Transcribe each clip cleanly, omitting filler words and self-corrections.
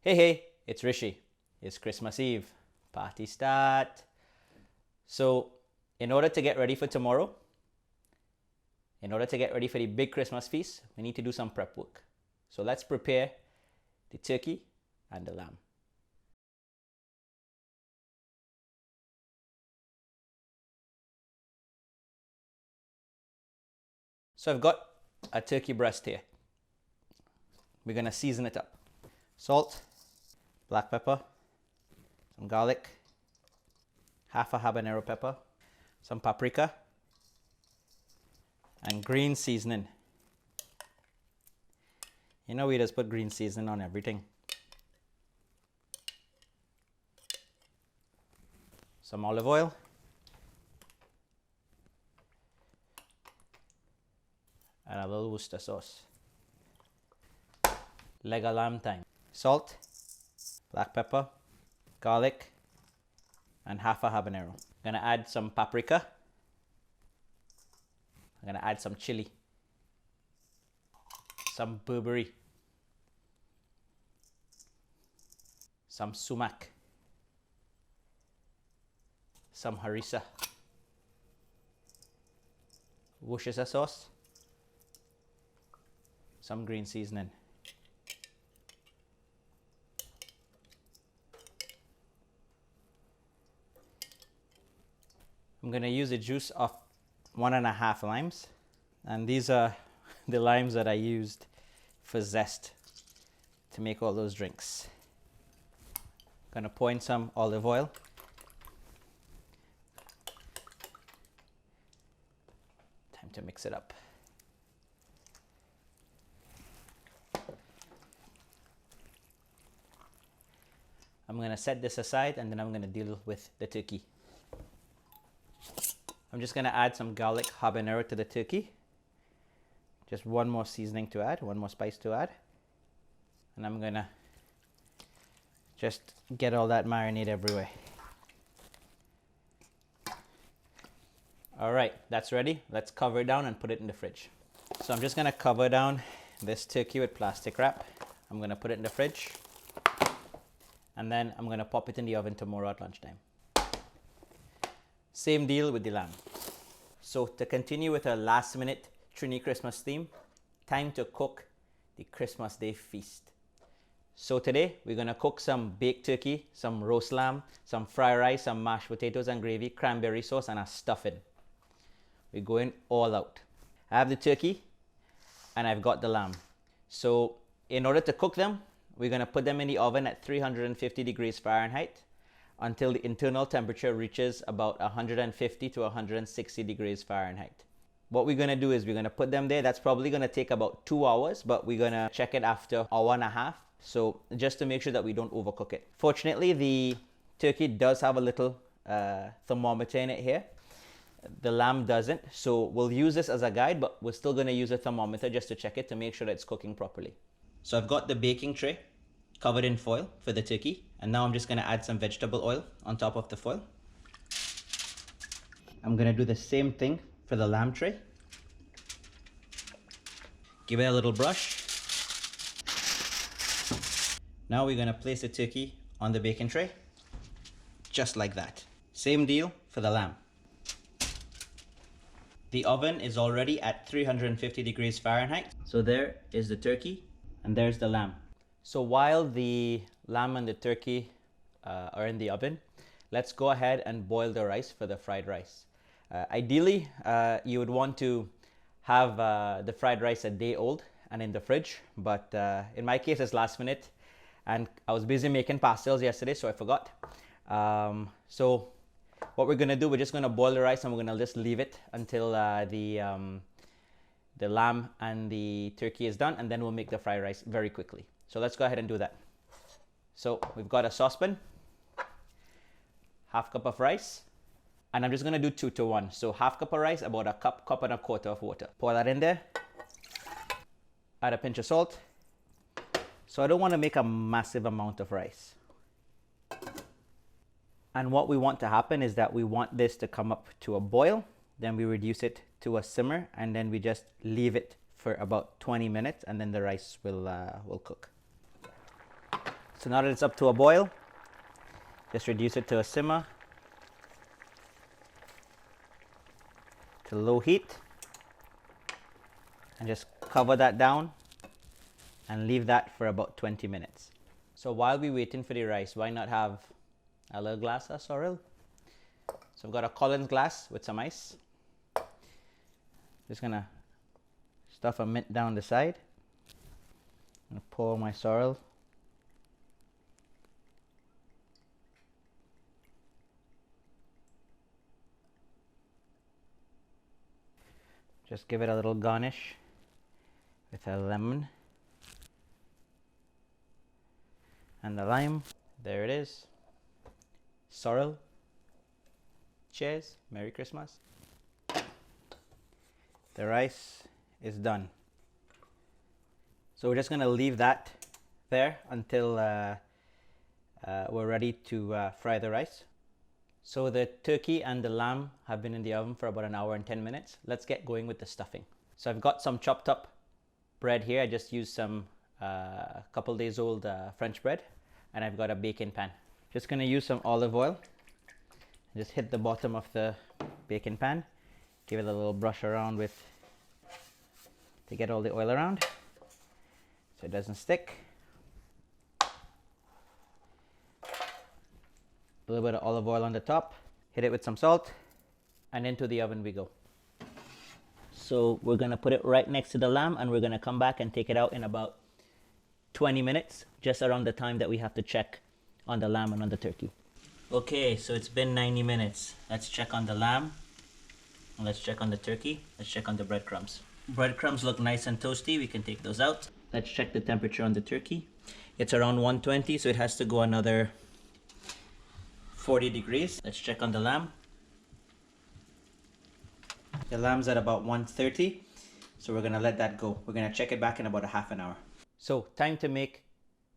Hey, hey, it's Rishi. It's Christmas Eve. Party start. So, in order to get ready for tomorrow, in order to get ready for the big Christmas feast, we need to do some prep work. So, let's prepare the turkey and the lamb. So, I've got a turkey breast here. We're going to season it up. Salt, black pepper, some garlic, half a habanero pepper, some paprika, and green seasoning. You know, we just put green seasoning on everything. Some olive oil, and a little Worcester sauce. Leg of lamb time. Salt, black pepper, garlic, and half a habanero. I'm gonna add some paprika. I'm gonna add some chili, some Burberry, some sumac, some harissa, Worcestershire sauce, some green seasoning. I'm going to use the juice of 1.5 limes, and these are the limes that I used for zest to make all those drinks. I'm going to pour in some olive oil. Time to mix it up. I'm going to set this aside, and then I'm going to deal with the turkey. I'm just going to add some garlic habanero to the turkey. Just one more seasoning to add, one more spice to add. And I'm going to just get all that marinade everywhere. All right, that's ready. Let's cover it down and put it in the fridge. So I'm just going to cover down this turkey with plastic wrap. I'm going to put it in the fridge. And then I'm going to pop it in the oven tomorrow at lunchtime. Same deal with the lamb. So to continue with our last minute Trini Christmas theme, time to cook the Christmas Day feast. So today we're going to cook some baked turkey, some roast lamb, some fried rice, some mashed potatoes and gravy, cranberry sauce, and a stuffing. We're going all out. I have the turkey and I've got the lamb. So in order to cook them, we're going to put them in the oven at 350 degrees Fahrenheit until the internal temperature reaches about 150 to 160 degrees Fahrenheit. What we're going to do is we're going to put them there. That's probably going to take about 2 hours, but we're going to check it after an hour and a half. So just to make sure that we don't overcook it. Fortunately, the turkey does have a little thermometer in it here. The lamb doesn't. So we'll use this as a guide, but we're still going to use a thermometer just to check it to make sure that it's cooking properly. So I've got the baking tray covered in foil for the turkey. And now I'm just going to add some vegetable oil on top of the foil. I'm going to do the same thing for the lamb tray. Give it a little brush. Now we're going to place the turkey on the baking tray. Just like that. Same deal for the lamb. The oven is already at 350 degrees Fahrenheit. So there is the turkey and there's the lamb. So while the lamb and the turkey are in the oven, let's go ahead and boil the rice for the fried rice. Ideally, you would want to have the fried rice a day old and in the fridge, but in my case it's last minute and I was busy making pastels yesterday, so I forgot. So what we're gonna do, we're just gonna boil the rice and we're gonna just leave it until the lamb and the turkey is done, and then we'll make the fried rice very quickly. So let's go ahead and do that. So we've got a saucepan, half cup of rice, and I'm just gonna do 2 to 1. So half cup of rice, about a cup and a quarter of water. Pour that in there, add a pinch of salt. So I don't wanna make a massive amount of rice. And what we want to happen is that we want this to come up to a boil, then we reduce it to a simmer, and then we just leave it for about 20 minutes, and then the rice will cook. So now that it's up to a boil, just reduce it to a simmer, to low heat, and just cover that down and leave that for about 20 minutes. So while we're waiting for the rice, why not have a little glass of sorrel? So I've got a Collins glass with some ice. Just gonna stuff a mint down the side and pour my sorrel. Just give it a little garnish with a lemon and the lime. There it is. Sorrel. Cheers. Merry Christmas. The rice is done. So we're just going to leave that there until we're ready to fry the rice. So the turkey and the lamb have been in the oven for about an hour and 10 minutes. Let's get going with the stuffing. So I've got some chopped up bread here. I just used some couple days old French bread, and I've got a baking pan. Just going to use some olive oil. Just hit the bottom of the baking pan. Give it a little brush around with to get all the oil around so it doesn't stick. A little bit of olive oil on the top, hit it with some salt, and into the oven we go. So we're going to put it right next to the lamb, and we're going to come back and take it out in about 20 minutes, just around the time that we have to check on the lamb and on the turkey. Okay, so it's been 90 minutes. Let's check on the lamb, and let's check on the turkey. Let's check on the breadcrumbs. Breadcrumbs look nice and toasty. We can take those out. Let's check the temperature on the turkey. It's around 120, so it has to go another 40 degrees. Let's check on the lamb. The lamb's at about 130, so we're gonna let that go. We're gonna check it back in about a half an hour. So time to make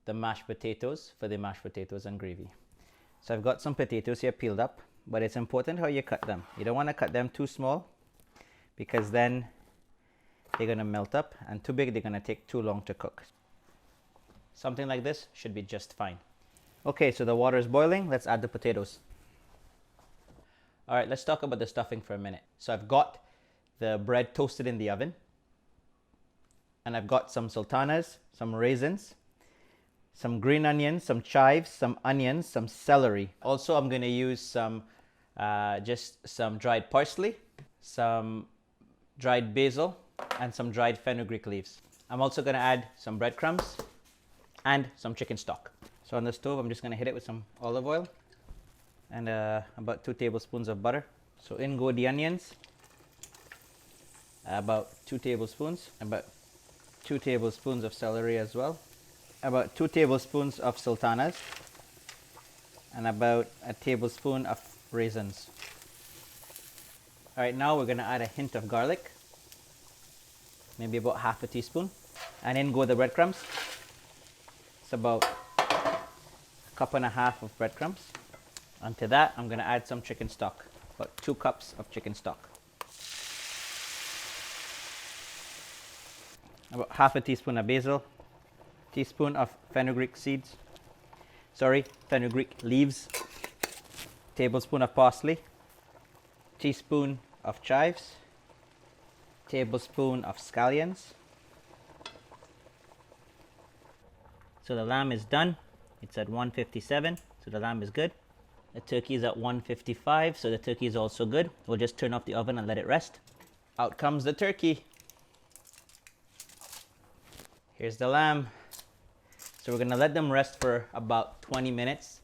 the mashed potatoes for the mashed potatoes and gravy. So I've got some potatoes here peeled up, but it's important how you cut them. You don't want to cut them too small because then they're gonna melt up, and too big they're gonna take too long to cook. Something like this should be just fine. Okay, so the water is boiling. Let's add the potatoes. All right, let's talk about the stuffing for a minute. So I've got the bread toasted in the oven, and I've got some sultanas, some raisins, some green onions, some chives, some onions, some celery. Also, I'm going to use some just some dried parsley, some dried basil, and some dried fenugreek leaves. I'm also going to add some breadcrumbs and some chicken stock. So on the stove, I'm just going to hit it with some olive oil and about 2 tablespoons of butter. So in go the onions, about 2 tablespoons, about 2 tablespoons of celery as well, about 2 tablespoons of sultanas, and about a tablespoon of raisins. All right, now we're going to add a hint of garlic, maybe about half a teaspoon, and in go the breadcrumbs. It's about a cup and a half of breadcrumbs. Onto that, I'm going to add some chicken stock, about 2 cups of chicken stock. About half a teaspoon of basil, teaspoon of fenugreek leaves, tablespoon of parsley, teaspoon of chives, tablespoon of scallions. So the lamb is done. It's at 157, so the lamb is good. The turkey is at 155, so the turkey is also good. We'll just turn off the oven and let it rest. Out comes the turkey. Here's the lamb. So we're gonna let them rest for about 20 minutes.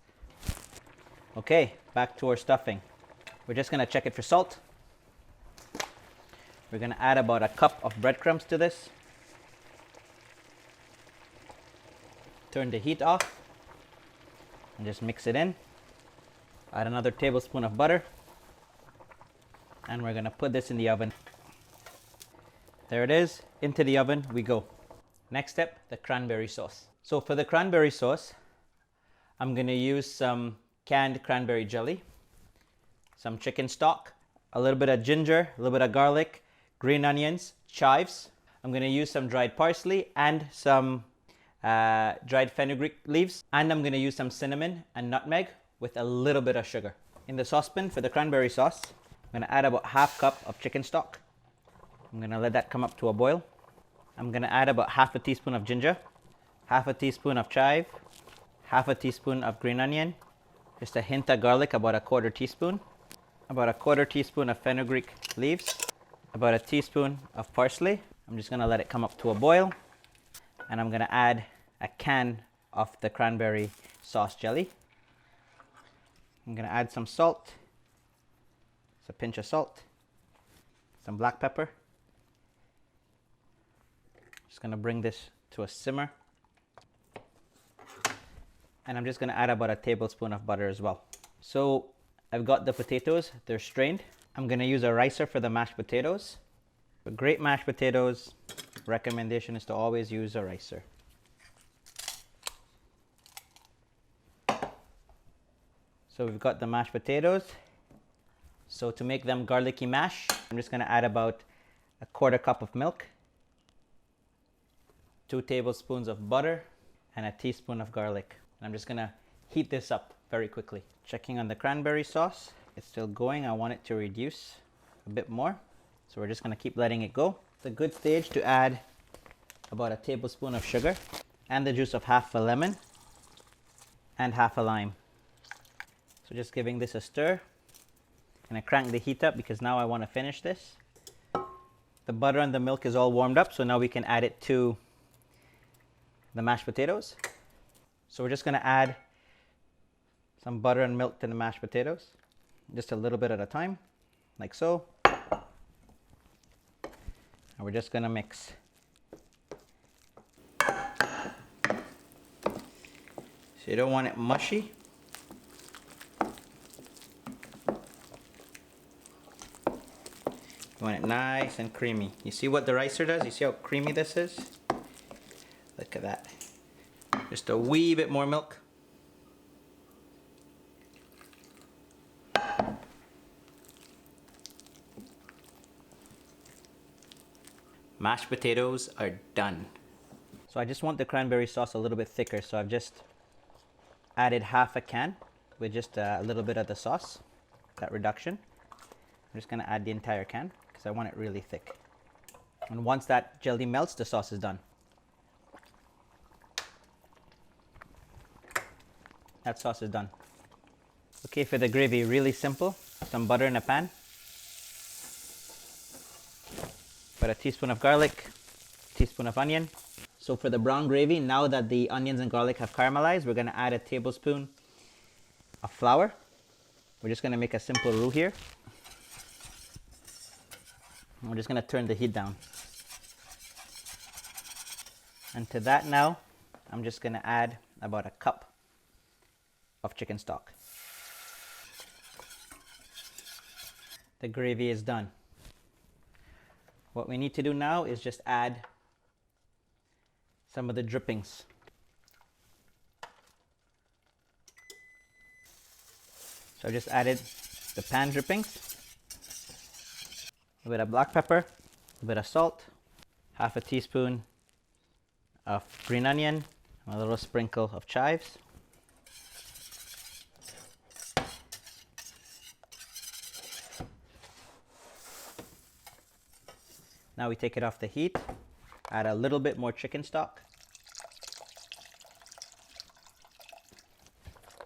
Okay, back to our stuffing. We're just gonna check it for salt. We're gonna add about a cup of breadcrumbs to this. Turn the heat off and just mix it in. Add another tablespoon of butter, and we're gonna put this in the oven. There it is, into the oven we go. Next step, the cranberry sauce. So for the cranberry sauce, I'm gonna use some canned cranberry jelly, some chicken stock, a little bit of ginger, a little bit of garlic, green onions, chives. I'm gonna use some dried parsley and some dried fenugreek leaves, and I'm going to use some cinnamon and nutmeg with a little bit of sugar. In the saucepan for the cranberry sauce, I'm going to add about half cup of chicken stock. I'm going to let that come up to a boil. I'm going to add about half a teaspoon of ginger, half a teaspoon of chive, half a teaspoon of green onion, just a hint of garlic, about a quarter teaspoon, about a quarter teaspoon of fenugreek leaves, about a teaspoon of parsley. I'm just going to let it come up to a boil, and I'm going to add a can of the cranberry sauce jelly. I'm going to add some salt, it's a pinch of salt, some black pepper. Just going to bring this to a simmer. And I'm just going to add about a tablespoon of butter as well. So I've got the potatoes, they're strained. I'm going to use a ricer for the mashed potatoes. For great mashed potatoes, recommendation is to always use a ricer. So we've got the mashed potatoes. So to make them garlicky mash, I'm just going to add about a quarter cup of milk, 2 tablespoons of butter, and a teaspoon of garlic. And I'm just going to heat this up very quickly. Checking on the cranberry sauce. It's still going. I want it to reduce a bit more. So we're just going to keep letting it go. It's a good stage to add about a tablespoon of sugar and the juice of half a lemon and half a lime. So just giving this a stir. And I crank the heat up because now I want to finish this. The butter and the milk is all warmed up, so now we can add it to the mashed potatoes. So we're just going to add some butter and milk to the mashed potatoes, just a little bit at a time, like so. And we're just going to mix. So you don't want it mushy. You want it nice and creamy. You see what the ricer does? You see how creamy this is? Look at that. Just a wee bit more milk. Mashed potatoes are done. So I just want the cranberry sauce a little bit thicker, so I've just added half a can with just a little bit of the sauce, that reduction. I'm just going to add the entire can because I want it really thick. And once that jelly melts, the sauce is done. That sauce is done. Okay, for the gravy, really simple. Some butter in a pan. About a teaspoon of garlic, teaspoon of onion. So for the brown gravy, now that the onions and garlic have caramelized, we're going to add a tablespoon of flour. We're just going to make a simple roux here. And we're just going to turn the heat down. And to that now, I'm just going to add about a cup of chicken stock. The gravy is done. What we need to do now is just add some of the drippings. So I just added the pan drippings, a bit of black pepper, a bit of salt, half a teaspoon of green onion, a little sprinkle of chives. Now we take it off the heat, add a little bit more chicken stock.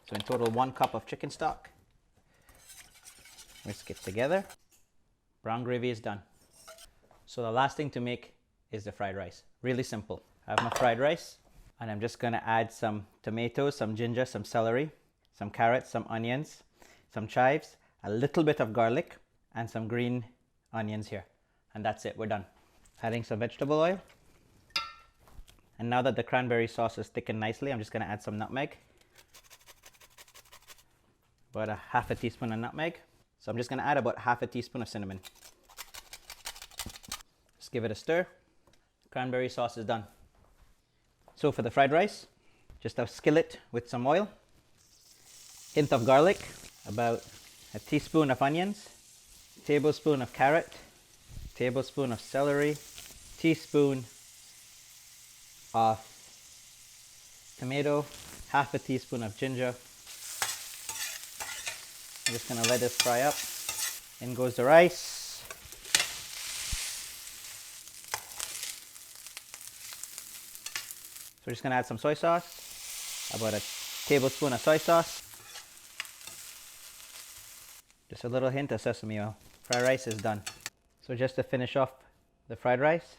So in total, 1 cup of chicken stock. Whisk it together. Brown gravy is done. So the last thing to make is the fried rice. Really simple. I have my fried rice, and I'm just going to add some tomatoes, some ginger, some celery, some carrots, some onions, some chives, a little bit of garlic, and some green onions here. And that's it, we're done. Adding some vegetable oil. And now that the cranberry sauce is thickened nicely, I'm just going to add some nutmeg. About a half a teaspoon of nutmeg. So I'm just going to add about half a teaspoon of cinnamon. Just give it a stir. Cranberry sauce is done. So for the fried rice, just a skillet with some oil, hint of garlic, about a teaspoon of onions, tablespoon of carrot, tablespoon of celery, teaspoon of tomato, half a teaspoon of ginger. I'm just gonna let this fry up. In goes the rice. So we're just gonna add some soy sauce, about a tablespoon of soy sauce. Just a little hint of sesame oil. Fried rice is done. So just to finish off the fried rice,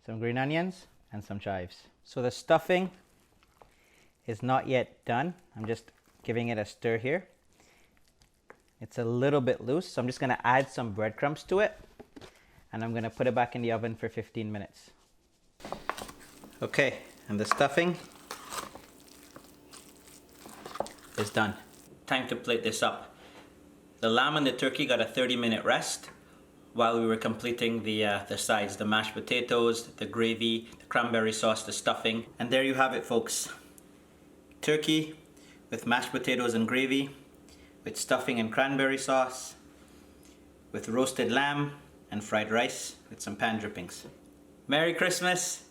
some green onions and some chives. So the stuffing is not yet done. I'm just giving it a stir here. It's a little bit loose, so I'm just gonna add some breadcrumbs to it, and I'm gonna put it back in the oven for 15 minutes. Okay, and the stuffing is done. Time to plate this up. The lamb and the turkey got a 30-minute rest while we were completing the sides, the mashed potatoes, the gravy, the cranberry sauce, the stuffing. And there you have it, folks. Turkey with mashed potatoes and gravy, with stuffing and cranberry sauce, with roasted lamb and fried rice with some pan drippings. Merry Christmas